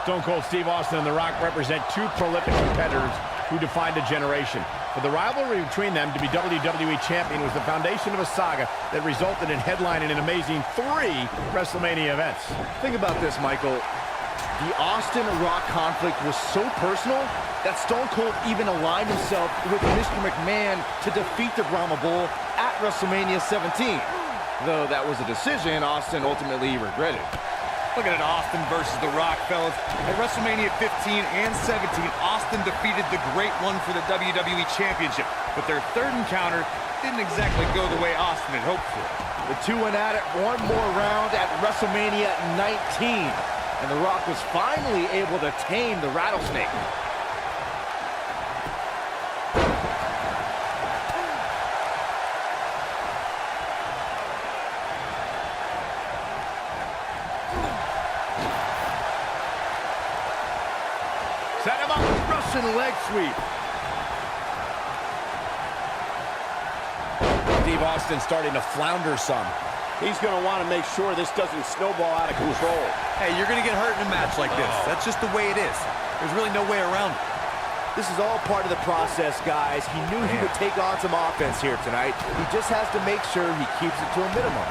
Stone Cold Steve Austin and The Rock represent two prolific competitors who defined a generation. For the rivalry between them to be WWE Champion was the foundation of a saga that resulted in headlining an amazing 3 WrestleMania events. Think about this, Michael. The Austin-Rock conflict was so personal that Stone Cold even aligned himself with Mr. McMahon to defeat the Brahma Bull at WrestleMania 17. Though that was a decision Austin ultimately regretted. Looking at Austin versus The Rock, fellas. At WrestleMania 15 and 17, Austin defeated the Great One for the WWE Championship. But their third encounter didn't exactly go the way Austin had hoped for. The two went at it one more round at WrestleMania 19. And The Rock was finally able to tame the rattlesnake. Set him up. Russian leg sweep. Steve Austin starting to flounder some. He's going to want to make sure this doesn't snowball out of control. Hey, you're going to get hurt in a match like this. That's just the way it is. There's really no way around it. This is all part of the process, guys. He knew he would take on some offense here tonight. He just has to make sure he keeps it to a minimum.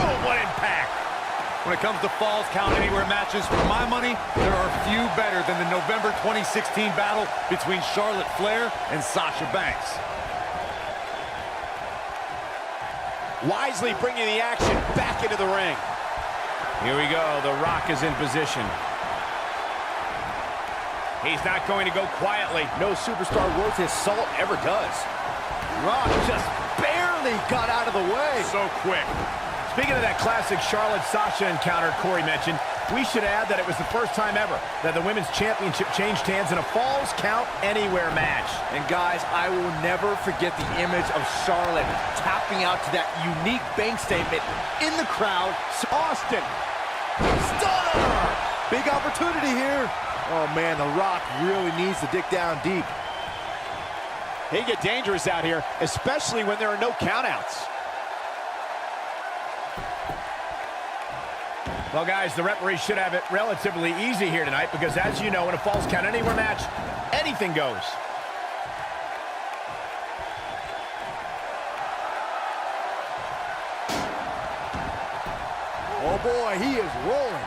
Oh, what impact! When it comes to Falls Count Anywhere matches, for my money, there are few better than the November 2016 battle between Charlotte Flair and Sasha Banks. Wisely bringing the action back into the ring. Here we go. The Rock is in position. He's not going to go quietly. No superstar worth his salt ever does. Rock just barely got out of the way. So quick. Speaking of that classic Charlotte-Sasha encounter Corey mentioned, we should add that it was the first time ever that the Women's Championship changed hands in a Falls Count Anywhere match. And guys, I will never forget the image of Charlotte tapping out to that unique bank statement in the crowd. Austin. Stunner! Big opportunity here. Oh man, The Rock really needs to dig down deep. They get dangerous out here, especially when there are no countouts. Well, guys, the referee should have it relatively easy here tonight because, as you know, in a Falls Count Anywhere match, anything goes. Oh, boy, he is rolling.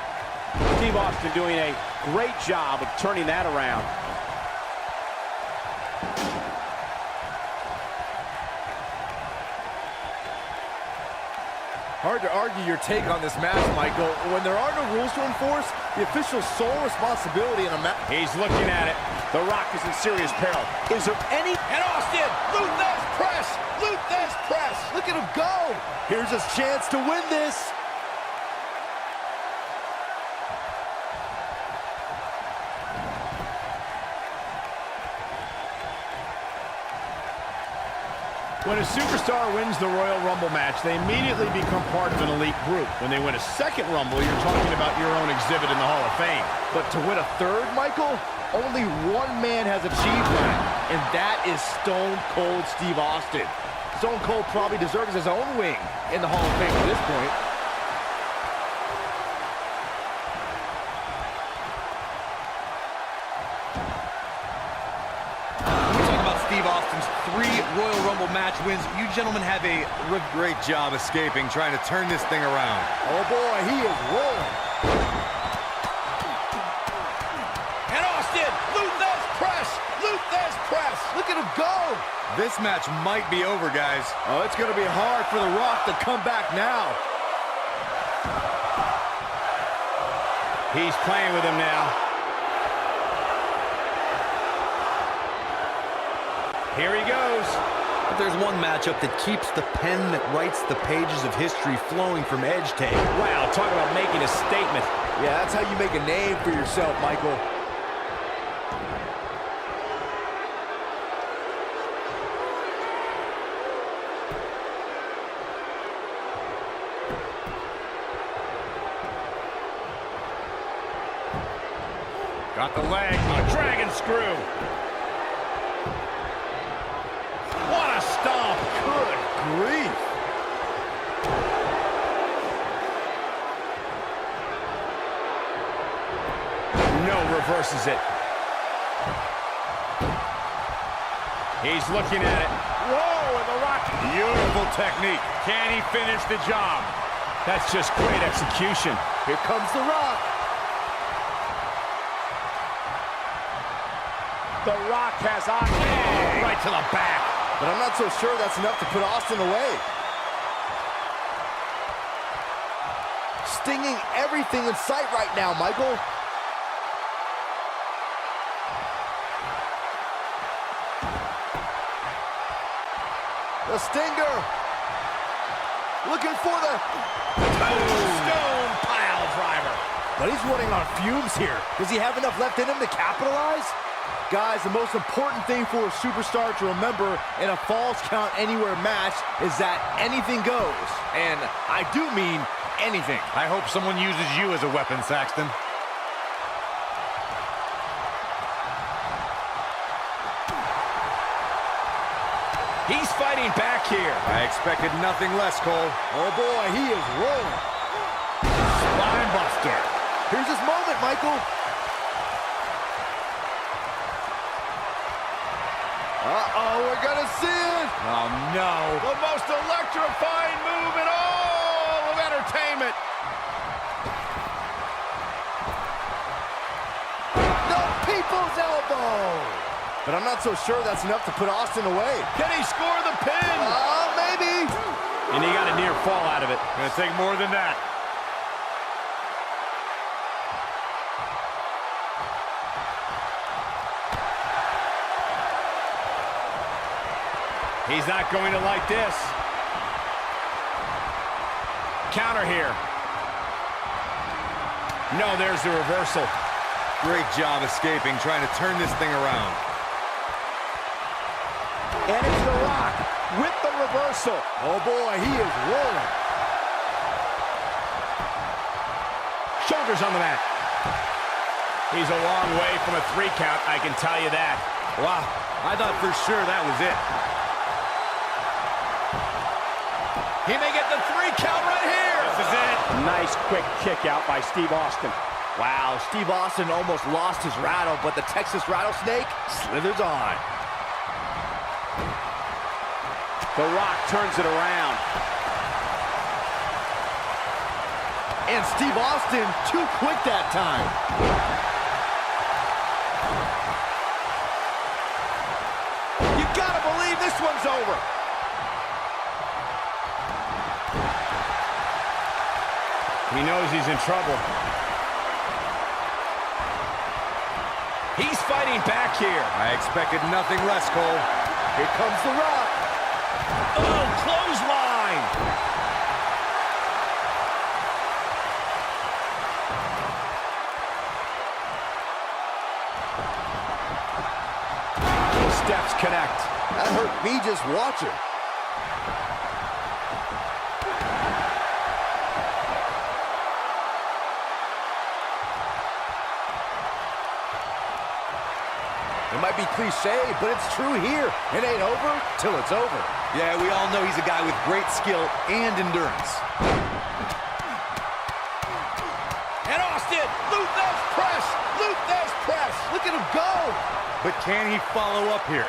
Steve Austin doing a great job of turning that around. Hard to argue your take on this match, Michael. When there are no rules to enforce, the official's sole responsibility in a match. He's looking at it. The Rock is in serious peril. Is there any... And Austin! Luthez press! Luthez press! Look at him go! Here's his chance to win this. When a superstar wins the Royal Rumble match, they immediately become part of an elite group. When they win a second Rumble, you're talking about your own exhibit in the Hall of Fame. But to win a third, Michael, only one man has achieved that, and that is Stone Cold Steve Austin. Stone Cold probably deserves his own wing in the Hall of Fame at this point. Steve Austin's 3 Royal Rumble match wins. You gentlemen have a great job escaping, trying to turn this thing around. Oh boy, he is rolling. And Austin, Luthez press! Luthez press! Look at him go! This match might be over, guys. Oh, it's going to be hard for The Rock to come back now. He's playing with him now. Here he goes. But there's one matchup that keeps the pen that writes the pages of history flowing from edge to edge. Wow, talk about making a statement. Yeah, that's how you make a name for yourself, Michael. Got the leg, a dragon screw. What a stomp. Good grief. reverses it. He's looking at it. Whoa, and The Rock. Beautiful technique. Can he finish the job? That's just great execution. Here comes The Rock. The Rock has Austin right to the back. But I'm not so sure that's enough to put Austin away. Stinging everything in sight right now, Michael. The Stinger. Looking for the Stone pile driver. But he's running on fumes here. Does he have enough left in him to capitalize? Guys, the most important thing for a superstar to remember in a Falls Count Anywhere match is that anything goes. And I do mean anything. I hope someone uses you as a weapon, Saxton. He's fighting back here. I expected nothing less, Cole. Oh boy, he is rolling. Spine buster. Here's his moment, Michael. Uh-oh, we're gonna see it. Oh, no. The most electrifying move in all of entertainment. The People's Elbow. But I'm not so sure that's enough to put Austin away. Can he score the pin? Maybe. And he got a near fall out of it. Gonna take more than that. He's not going to like this. Counter here. No, there's the reversal. Great job escaping, trying to turn this thing around. And it's The Rock with the reversal. Oh boy, he is rolling. Shoulders on the mat. He's a long way from a 3 count, I can tell you that. Wow, I thought for sure that was it. He may get the 3 count right here. This is it. Nice quick kick out by Steve Austin. Wow, Steve Austin almost lost his rattle, but the Texas Rattlesnake slithers on. The Rock turns it around. And Steve Austin too quick that time. You gotta believe this one's over. He knows he's in trouble. He's fighting back here. I expected nothing less, Cole. Here comes The Rock. Oh, clothesline. The steps connect. That hurt me just watching. It might be cliche, but it's true here. It ain't over till it's over. Yeah, we all know he's a guy with great skill and endurance. And Austin, Luthez press, Luthez press. Look at him go. But can he follow up here?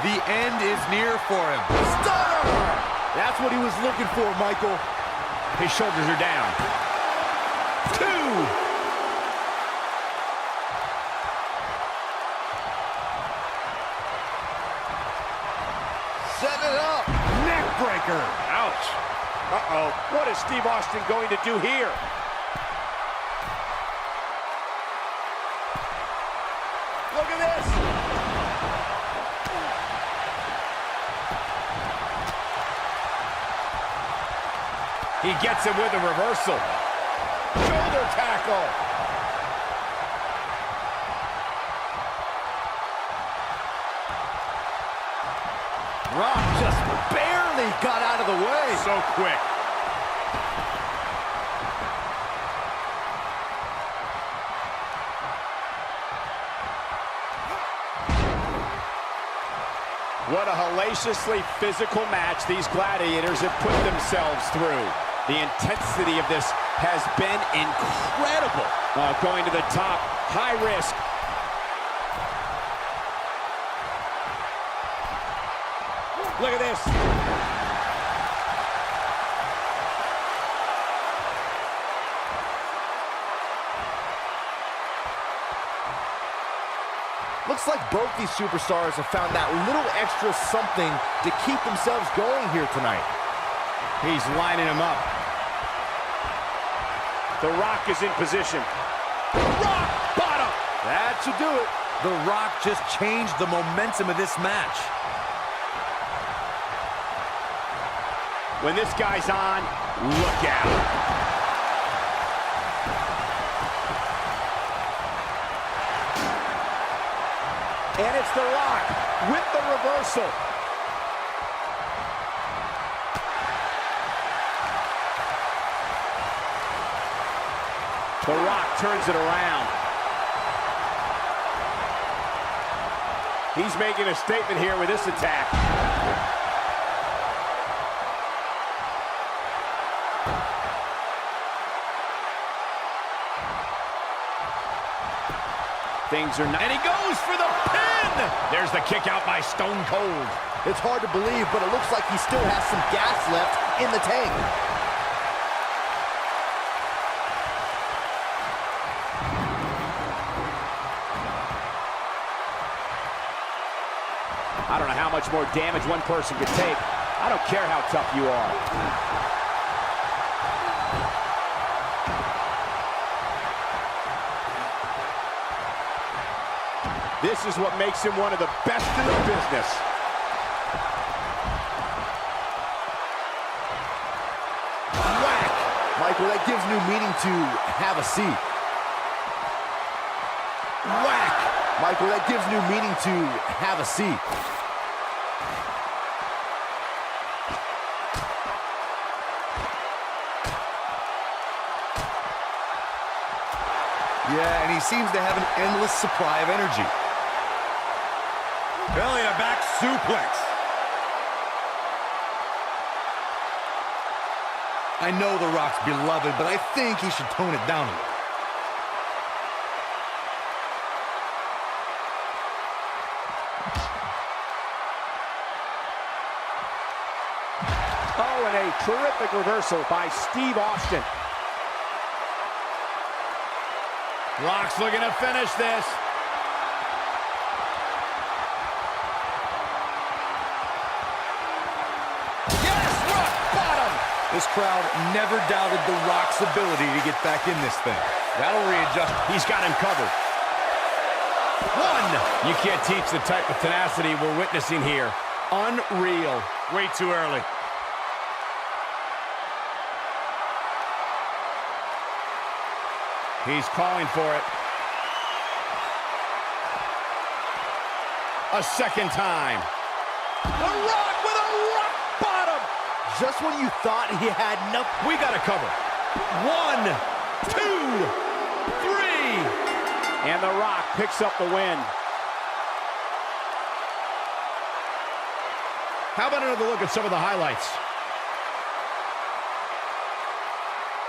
The end is near for him. Stunner! That's what he was looking for, Michael. His shoulders are down. 2. Setting it up. Neck breaker. Ouch. Uh-oh. What is Steve Austin going to do here? Look at this. He gets him with a reversal. Shoulder tackle. Rock just barely got out of the way. So quick. What a hellaciously physical match these gladiators have put themselves through. The intensity of this has been incredible. Going to the top, high risk. Look at this. Looks like both these superstars have found that little extra something to keep themselves going here tonight. He's lining them up. The Rock is in position. Rock bottom. That should do it. The Rock just changed the momentum of this match. When this guy's on, look out. And it's The Rock with the reversal. The Rock turns it around. He's making a statement here with this attack. Things are not... And he goes for the pin! There's the kick out by Stone Cold. It's hard to believe, but it looks like he still has some gas left in the tank. I don't know how much more damage one person could take. I don't care how tough you are. This is what makes him one of the best in the business. Whack! Michael, that gives new meaning to have a seat. Whack! Michael, that gives new meaning to have a seat. Yeah, and he seems to have an endless supply of energy. Belly to back suplex. I know The Rock's beloved, but I think he should tone it down a little. Oh, and a terrific reversal by Steve Austin. Rock's looking to finish this. Yes, rock bottom. This crowd never doubted The Rock's ability to get back in this thing. That'll readjust. He's got him covered. One. You can't teach the type of tenacity we're witnessing here. Unreal. Way too early. He's calling for it. A second time. The Rock with a rock bottom. Just when you thought he had enough. We got to cover. 1, 2, 3. And The Rock picks up the win. How about another look at some of the highlights?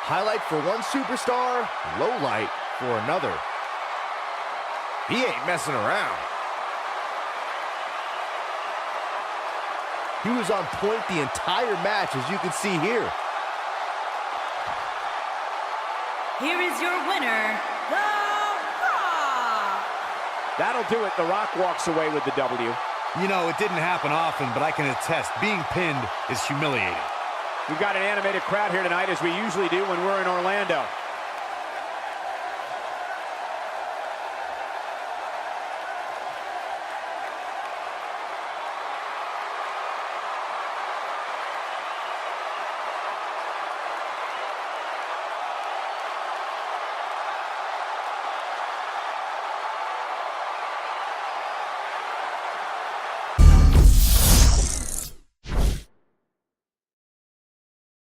Highlight for one superstar, low light for another. He ain't messing around. He was on point the entire match, as you can see here. Here is your winner, The Rock. That'll do it. The Rock walks away with the W. You know, it didn't happen often, but I can attest, being pinned is humiliating. We've got an animated crowd here tonight, as we usually do when we're in Orlando.